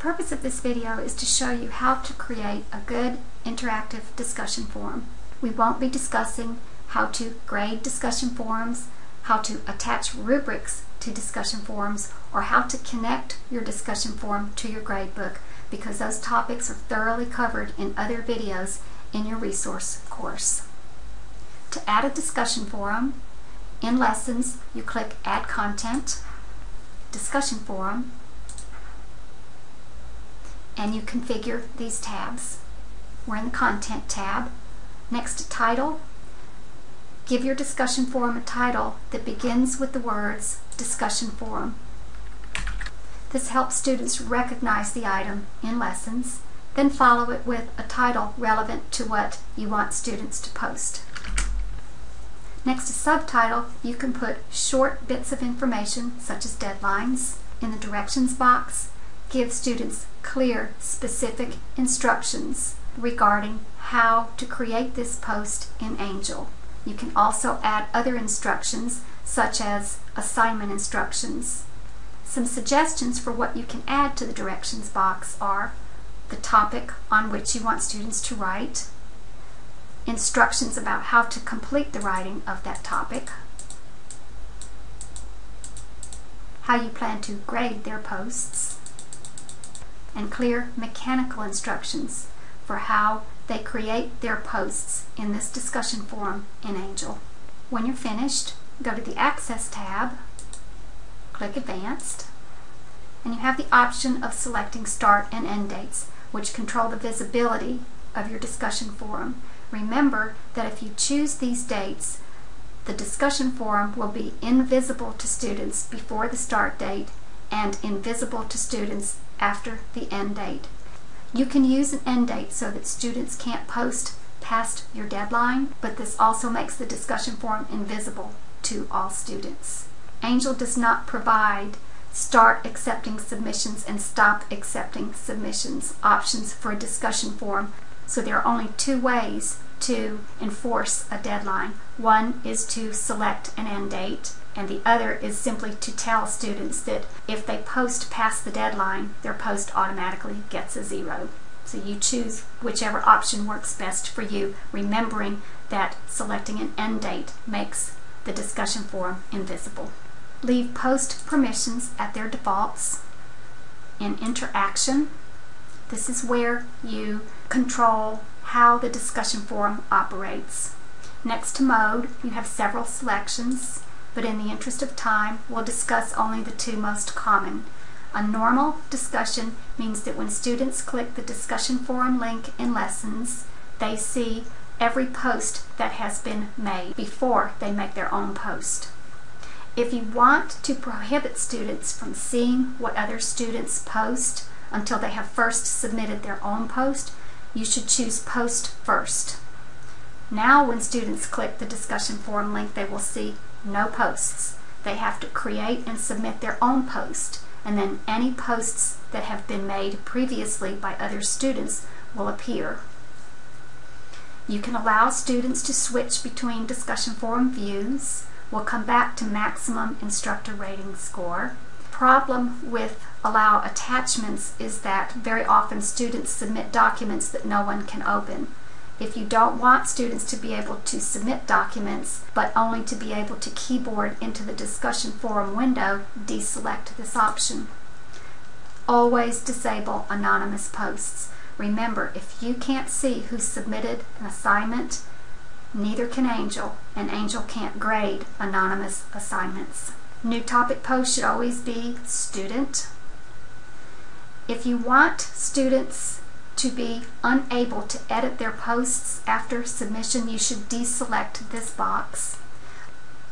purpose of this video is to show you how to create a good interactive discussion forum. We won't be discussing how to grade discussion forums, how to attach rubrics to discussion forums, or how to connect your discussion forum to your gradebook, because those topics are thoroughly covered in other videos in your resource course. To add a discussion forum, in Lessons, you click Add Content, Discussion Forum, and you configure these tabs. We're in the Content tab. Next to Title, give your discussion forum a title that begins with the words Discussion Forum. This helps students recognize the item in Lessons, then follow it with a title relevant to what you want students to post. Next to Subtitle, you can put short bits of information such as deadlines. In the directions box, give students clear, specific instructions regarding how to create this post in Angel. You can also add other instructions such as assignment instructions. Some suggestions for what you can add to the directions box are the topic on which you want students to write, instructions about how to complete the writing of that topic, how you plan to grade their posts, and clear mechanical instructions for how they create their posts in this discussion forum in Angel. When you're finished, go to the Access tab, click Advanced, and you have the option of selecting start and end dates, which control the visibility of your discussion forum. Remember that if you choose these dates, the discussion forum will be invisible to students before the start date and invisible to students after the end date. You can use an end date so that students can't post past your deadline, but this also makes the discussion forum invisible to all students. Angel does not provide start accepting submissions and stop accepting submissions options for a discussion forum, so there are only two ways to enforce a deadline. One is to select an end date, and the other is simply to tell students that if they post past the deadline, their post automatically gets a 0. So you choose whichever option works best for you, remembering that selecting an end date makes the discussion forum invisible. Leave post permissions at their defaults. In Interaction, this is where you control how the discussion forum operates. Next to Mode, you have several selections, but in the interest of time, we'll discuss only the two most common. A normal discussion means that when students click the discussion forum link in Lessons, they see every post that has been made before they make their own post. If you want to prohibit students from seeing what other students post until they have first submitted their own post, you should choose Post First. Now when students click the discussion forum link, they will see no posts. They have to create and submit their own post, and then any posts that have been made previously by other students will appear. You can allow students to switch between discussion forum views. We'll come back to maximum instructor rating score. Problem with allow attachments is that very often students submit documents that no one can open. If you don't want students to be able to submit documents but only to be able to keyboard into the discussion forum window, deselect this option. Always disable anonymous posts. Remember, if you can't see who submitted an assignment, neither can Angel, and Angel can't grade anonymous assignments. New topic post should always be student. If you want students to be unable to edit their posts after submission, you should deselect this box.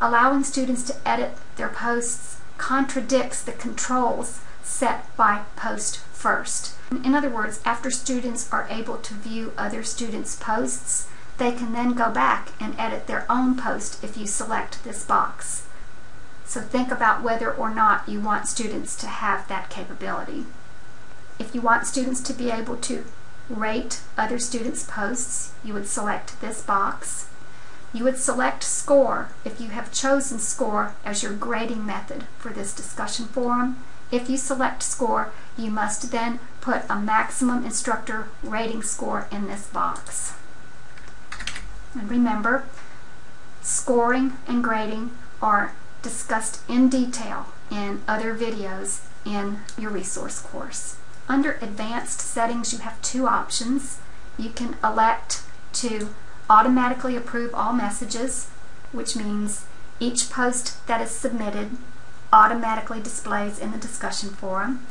Allowing students to edit their posts contradicts the controls set by Post First. In other words, after students are able to view other students' posts, they can then go back and edit their own post if you select this box. So think about whether or not you want students to have that capability. If you want students to be able to rate other students' posts, you would select this box. You would select Score if you have chosen Score as your grading method for this discussion forum. If you select score, you must then put a maximum instructor rating score in this box. And remember, scoring and grading are discussed in detail in other videos in your resource course. Under advanced settings, you have two options. You can elect to automatically approve all messages, which means each post that is submitted automatically displays in the discussion forum,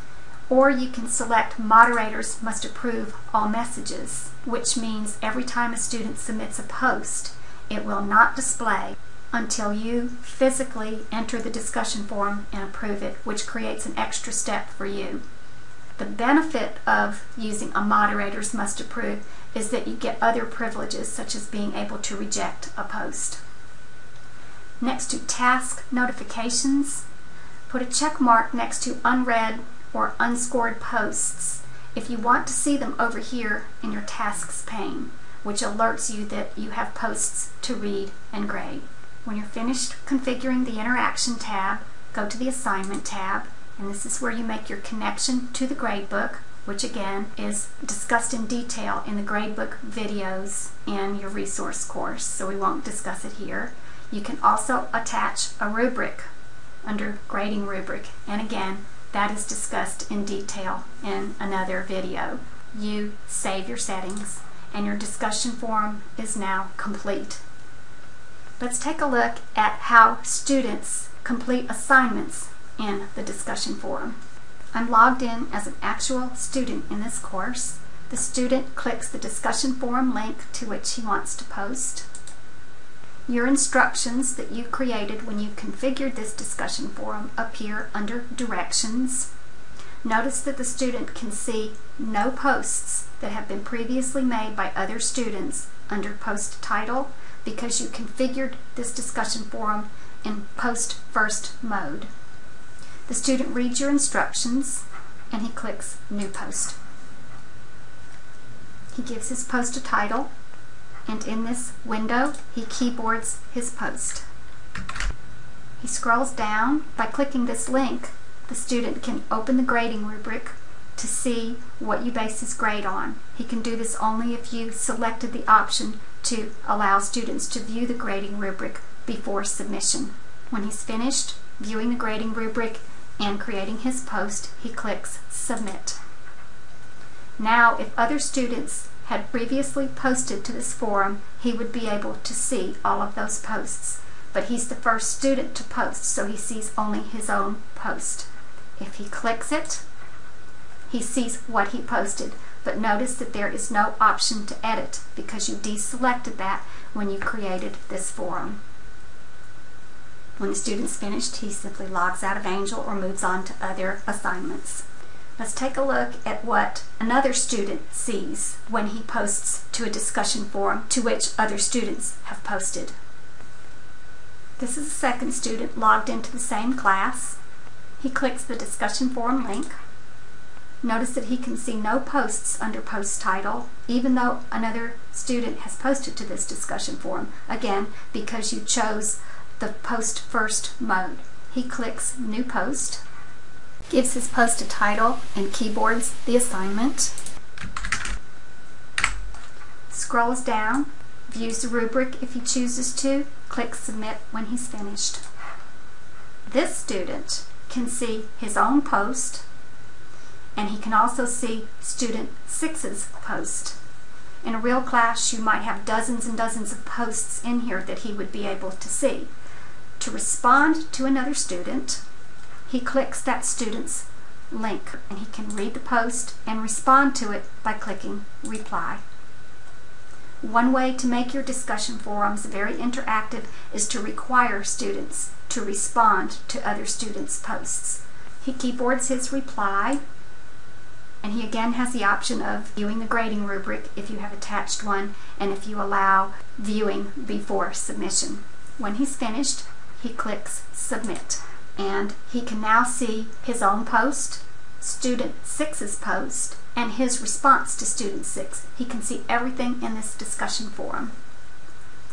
or you can select moderators must approve all messages, which means every time a student submits a post, it will not display until you physically enter the discussion forum and approve it, which creates an extra step for you. The benefit of using a moderators must approve is that you get other privileges, such as being able to reject a post. Next to task notifications, put a check mark next to unread or unscored posts if you want to see them over here in your tasks pane, which alerts you that you have posts to read and grade. When you're finished configuring the interaction tab, go to the assignment tab, and this is where you make your connection to the gradebook, which again is discussed in detail in the gradebook videos in your resource course, so we won't discuss it here. You can also attach a rubric under grading rubric, and again, that is discussed in detail in another video. You save your settings, and your discussion forum is now complete. Let's take a look at how students complete assignments in the discussion forum. I'm logged in as an actual student in this course. The student clicks the discussion forum link to which he wants to post. Your instructions that you created when you configured this discussion forum appear under Directions. Notice that the student can see no posts that have been previously made by other students under Post Title because you configured this discussion forum in Post First mode. The student reads your instructions and he clicks New Post. He gives his post a title, and in this window he keyboards his post. He scrolls down. By clicking this link, the student can open the grading rubric to see what you base his grade on. He can do this only if you selected the option to allow students to view the grading rubric before submission. When he's finished viewing the grading rubric and creating his post, he clicks Submit. Now, if other students had previously posted to this forum, he would be able to see all of those posts. But he's the first student to post, so he sees only his own post. If he clicks it, he sees what he posted. But notice that there is no option to edit because you deselected that when you created this forum. When the student's finished, he simply logs out of Angel or moves on to other assignments. Let's take a look at what another student sees when he posts to a discussion forum to which other students have posted. This is a second student logged into the same class. He clicks the discussion forum link. Notice that he can see no posts under post title, even though another student has posted to this discussion forum, again, because you chose the post first mode. He clicks New Post, gives his post a title, and keyboards the assignment. Scrolls down, views the rubric if he chooses to, clicks Submit when he's finished. This student can see his own post, and he can also see student 6's post. In a real class, you might have dozens and dozens of posts in here that he would be able to see. To respond to another student, he clicks that student's link, and he can read the post and respond to it by clicking Reply. One way to make your discussion forums very interactive is to require students to respond to other students' posts. He keyboards his reply, and he again has the option of viewing the grading rubric if you have attached one, and if you allow viewing before submission. When he's finished, he clicks Submit, and he can now see his own post, student 6's post, and his response to student 6. He can see everything in this discussion forum.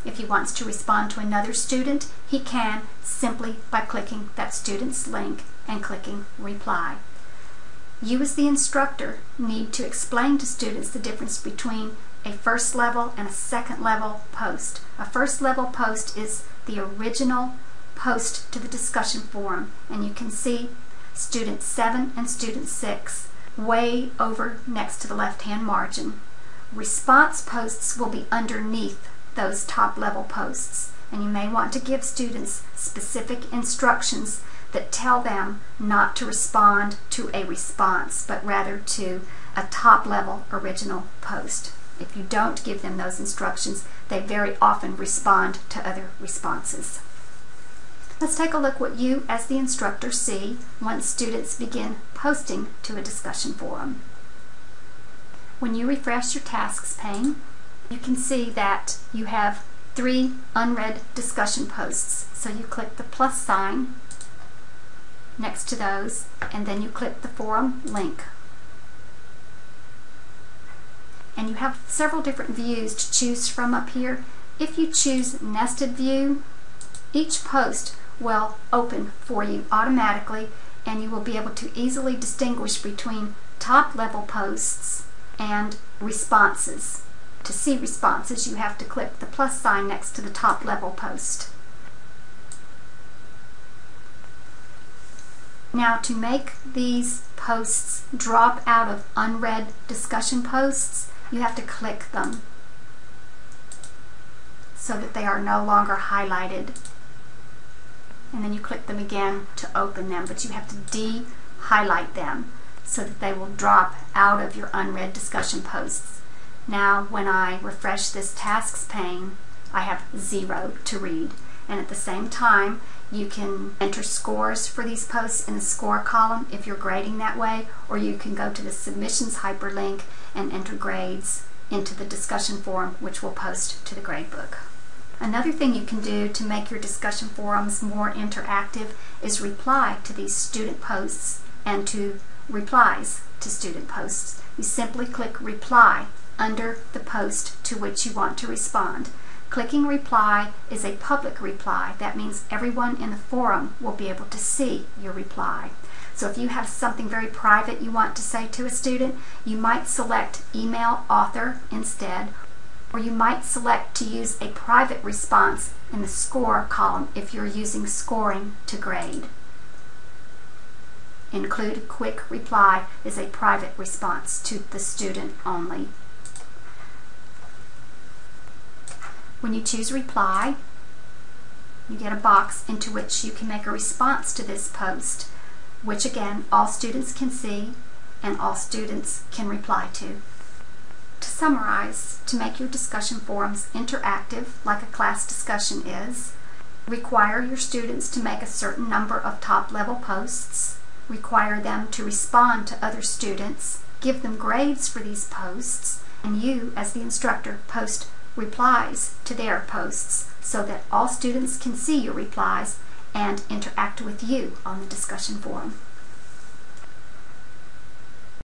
If he wants to respond to another student, he can simply by clicking that student's link and clicking reply. You as the instructor need to explain to students the difference between a first level and a second level post. A first level post is the original post to the discussion forum, and you can see student 7 and student 6 way over next to the left-hand margin. Response posts will be underneath those top level posts, and you may want to give students specific instructions that tell them not to respond to a response, but rather to a top level original post. If you don't give them those instructions, they very often respond to other responses. Let's take a look what you as the instructor see once students begin posting to a discussion forum. When you refresh your tasks pane, you can see that you have 3 unread discussion posts. So you click the plus sign next to those, and then you click the forum link. And you have several different views to choose from up here. If you choose nested view, each post will open for you automatically, and you will be able to easily distinguish between top level posts and responses. To see responses, you have to click the plus sign next to the top level post. Now, to make these posts drop out of unread discussion posts, you have to click them so that they are no longer highlighted. And then you click them again to open them, but you have to de-highlight them so that they will drop out of your unread discussion posts. Now, when I refresh this tasks pane, I have 0 to read. And at the same time, you can enter scores for these posts in the score column if you're grading that way, or you can go to the submissions hyperlink and enter grades into the discussion forum, which will post to the gradebook. Another thing you can do to make your discussion forums more interactive is reply to these student posts and to replies to student posts. You simply click reply under the post to which you want to respond. Clicking reply is a public reply. That means everyone in the forum will be able to see your reply. So if you have something very private you want to say to a student, you might select email author instead, or you might select to use a private response in the score column if you're using scoring to grade. Include quick reply is a private response to the student only. When you choose reply, you get a box into which you can make a response to this post, which again all students can see and all students can reply to. To summarize, to make your discussion forums interactive like a class discussion is, require your students to make a certain number of top level posts, require them to respond to other students, give them grades for these posts, and you as the instructor post replies to their posts so that all students can see your replies and interact with you on the discussion forum.